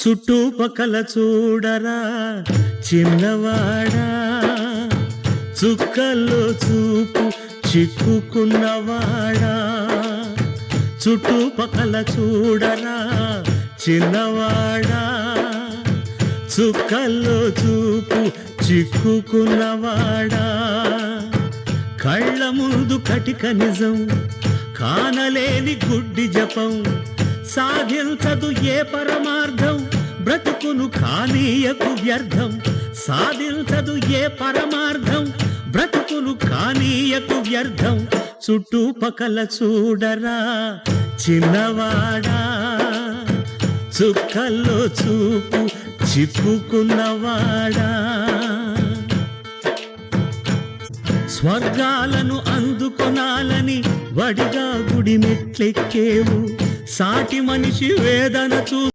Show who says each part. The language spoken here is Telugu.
Speaker 1: చుట్టుపక్కల చూడరా చిన్నవాడా, చుక్కల్లో చూపు చిక్కుకున్నవాడా. చుట్టుపక్కల చూడరా చిన్నవాడా, చుక్కల్లో చూపు చిక్కుకున్నవాడా. కళ్ళ ముందు కటిక నిజం, కానలేని గుడ్డి జపం, సాధించదు ఏ పరమార్థం, బ్రతుకును కానీయకు వ్యర్థం. సాధించదు ఏ పరమార్థం, బ్రతుకును కానీయకు వ్యర్థం. చుట్టుపక్కల చూడరా చిన్నవాడా, చుక్కల్లో చూపు చిక్కుకున్నవాడా. స్వర్గాలను అందుకొనాలని వడిగా గుడి మెట్లెక్కేవు, సాటి మనిషి వేదన చూ